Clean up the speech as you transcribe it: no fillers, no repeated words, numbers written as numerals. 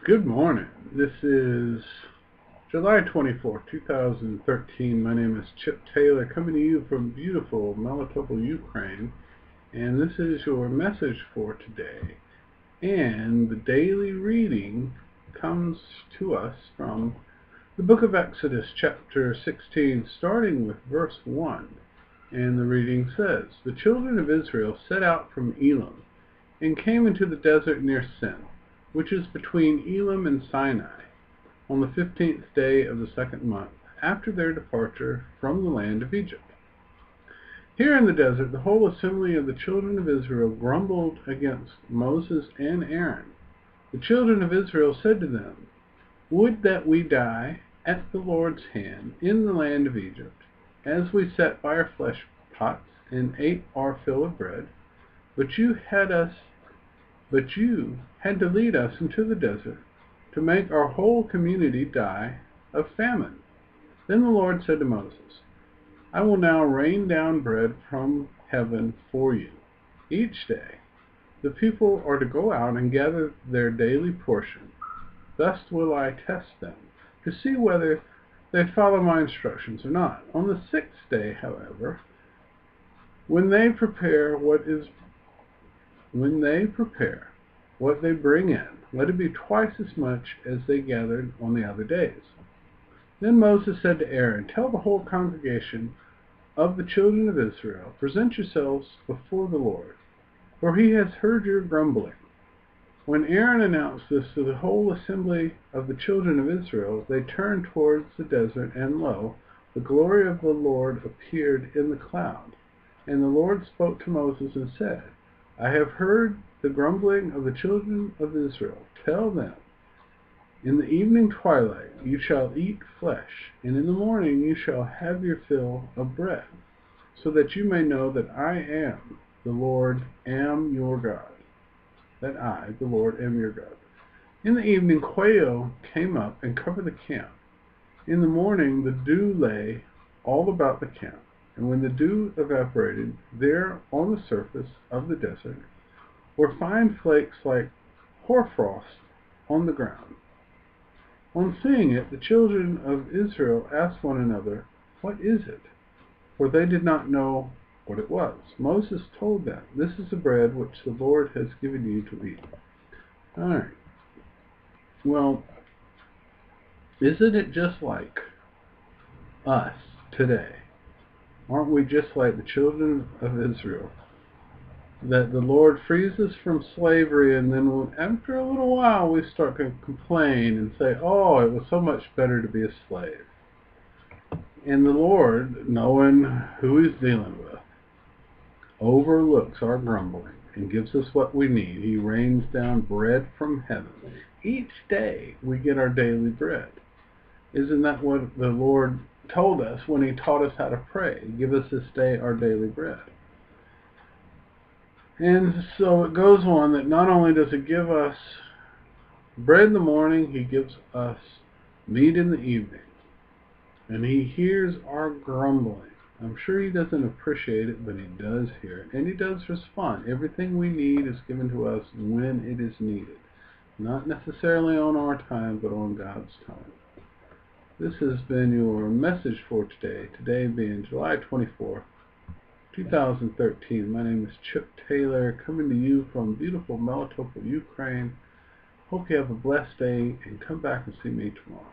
Good morning. This is July 24, 2013. My name is Chip Taylor, coming to you from beautiful Melitopol, Ukraine. And this is your message for today. And the daily reading comes to us from the book of Exodus, chapter 16, starting with verse 1. And the reading says, "The children of Israel set out from Elim and came into the desert near Sin, which is between Elim and Sinai, on the 15th day of the second month, after their departure from the land of Egypt. Here in the desert, the whole assembly of the children of Israel grumbled against Moses and Aaron. The children of Israel said to them, 'Would that we die at the Lord's hand in the land of Egypt, as we sat by our flesh pots and ate our fill of bread, but you had to lead us into the desert to make our whole community die of famine.' Then the Lord said to Moses, 'I will now rain down bread from heaven for you each day. The people are to go out and gather their daily portion. Thus will I test them to see whether they follow my instructions or not. On the sixth day, however, when they prepare what they bring in, let it be twice as much as they gathered on the other days.' Then Moses said to Aaron, 'Tell the whole congregation of the children of Israel, present yourselves before the Lord, for he has heard your grumbling.' When Aaron announced this to the whole assembly of the children of Israel, they turned towards the desert, and lo, the glory of the Lord appeared in the cloud. And the Lord spoke to Moses and said, 'I have heard the grumbling of the children of Israel. Tell them, in the evening twilight you shall eat flesh, and in the morning you shall have your fill of bread, so that you may know that I am the Lord am your God. That I, the Lord, am your God.' In the evening quail came up and covered the camp. In the morning the dew lay all about the camp. And when the dew evaporated, there on the surface of the desert were fine flakes like hoarfrost on the ground. On seeing it, the children of Israel asked one another, 'What is it?' For they did not know what it was. Moses told them, 'This is the bread which the Lord has given you to eat.'" All right. Well, isn't it just like us today? Aren't we just like the children of Israel? That the Lord frees us from slavery, and then after a little while we start to complain and say, "Oh, it was so much better to be a slave." And the Lord, knowing who he's dealing with, overlooks our grumbling and gives us what we need. He rains down bread from heaven. Each day we get our daily bread. Isn't that what the Lord told us when he taught us how to pray? Give us this day our daily bread. And so it goes on that not only does he give us bread in the morning, he gives us meat in the evening. And he hears our grumbling. I'm sure he doesn't appreciate it, but he does hear it. And he does respond. Everything we need is given to us when it is needed. Not necessarily on our time, but on God's time. This has been your message for today. Today being July 24th. 2013. My name is Chip Taylor, coming to you from beautiful Melitopol, Ukraine. Hope you have a blessed day, and come back and see me tomorrow.